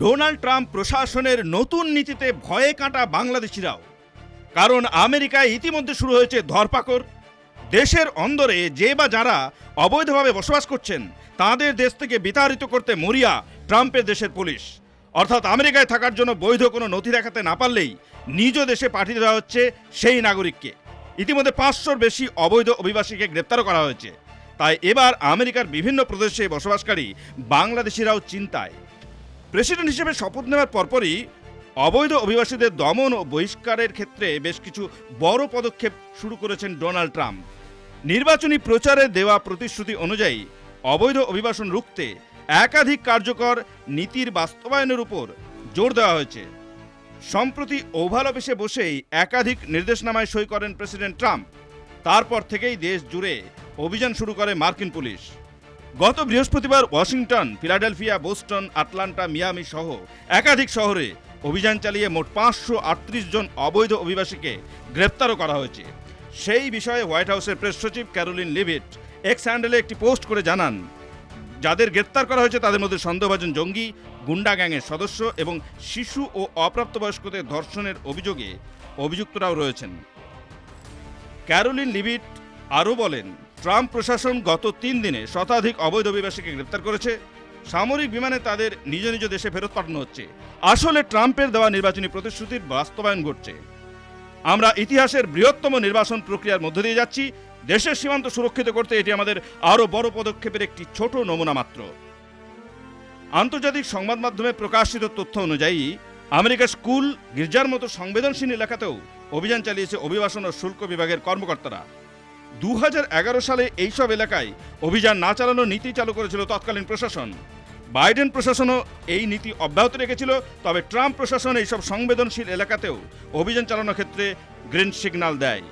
Donald Trump প্রশাসনের নতুন নীতিতে ভয়ে কাঁটা বাংলাদেশিরাও। কারণ আমেরিকায় ইতিমধ্যে শুরু হয়েছে ধরপাকড়। দেশের অন্দরে যে বা যারা অবৈধভাবে বসবাস করছেন তাদের দেশ থেকে বিতাড়িত করতে মরিয়া ট্রাম্পের দেশের পুলিশ। অর্থাৎ আমেরিকায় থাকার জন্য বৈধ কোনো নথি দেখাতে না পারলেই নিজ দেশে পাঠিয়ে দেওয়া হচ্ছে সেই নাগরিককে। ইতিমধ্যে 500-র বেশি অবৈধ অভিবাসীকে গ্রেপ্তারও করা হয়েছে। তাই এবার আমেরিকার বিভিন্ন প্রদেশে বসবাসকারী বাংলাদেশিরাও চিন্তায়। প্রেসিডেন্ট হিসেবে শপথ নেওয়ার পরপরই অবৈধ অভিবাসীদের দমন ও বহিষ্কারের ক্ষেত্রে বেশ কিছু বড় পদক্ষেপ শুরু করেছেন ডোনাল্ড ট্রাম্প। নির্বাচনী প্রচারে দেওয়া প্রতিশ্রুতি অনুযায়ী অবৈধ অভিবাসন রুখতে একাধিক কার্যকর নীতির বাস্তবায়নের উপর জোর দেওয়া হয়েছে। সম্প্রতি ওভাল অফিসে বসেই একাধিক নির্দেশনামায় সই করেন প্রেসিডেন্ট ট্রাম্প। তারপর থেকেই দেশ জুড়ে অভিযান শুরু করে মার্কিন পুলিশ। গত বৃহস্পতিবার Washington, Philadelphia, Boston, Atlanta, Miami সহ একাধিক শহরে অভিযান চালিয়ে মোট 538 জন অবৈধ অভিবাসীকে গ্রেপ্তারও করা হয়েছে। সেই বিষয়ে হোয়াইট হাউসের প্রেস সচিব ক্যারোলিন লিভিট এক্স হ্যান্ডেলে একটি পোস্ট করে জানান, যাদের গ্রেপ্তার করা হয়েছে তাদের মধ্যে সন্দেহভাজন জঙ্গি, গুন্ডা গ্যাংয়ের সদস্য এবং শিশু ও অপ্রাপ্তবয়স্কদের ধর্ষণের অভিযোগে অভিযুক্তরাও রয়েছেন। ক্যারোলিন লিভিট আরও বলেন, ট্রাম্প প্রশাসন গত 3 দিনে শতাধিক অবৈধ অভিবাসীকে গ্রেপ্তার করেছে। সামরিক বিমানে তাদের নিজ নিজ দেশে ফেরত পাঠানো হচ্ছে। আসলে ট্রাম্পের দেওয়া নির্বাচনী প্রতিশ্রুতির বাস্তবায়ন ঘটছে। আমরা ইতিহাসের বৃহত্তম নির্বাচন প্রক্রিয়ার মধ্য দিয়ে যাচ্ছি। দেশের সীমান্ত সুরক্ষিত করতে এটি আমাদের আরও বড় পদক্ষেপের একটি ছোট নমুনা মাত্র। আন্তর্জাতিক সংবাদ মাধ্যমে প্রকাশিত তথ্য অনুযায়ী আমেরিকার স্কুল, গির্জার মতো সংবেদনশীল এলাকাতেও অভিযান চালিয়েছে অভিবাসন ও শুল্ক বিভাগের কর্মকর্তারা। 2011 সালে এইসব এলাকায় অভিযান না চালানোর নীতি চালু করেছিল তৎকালীন প্রশাসন। বাইডেন প্রশাসনও এই নীতি অব্যাহত রেখেছিল। তবে ট্রাম্প প্রশাসন এইসব সংবেদনশীল এলাকাতেও অভিযান চালানোর ক্ষেত্রে গ্রিন সিগন্যাল দেয়।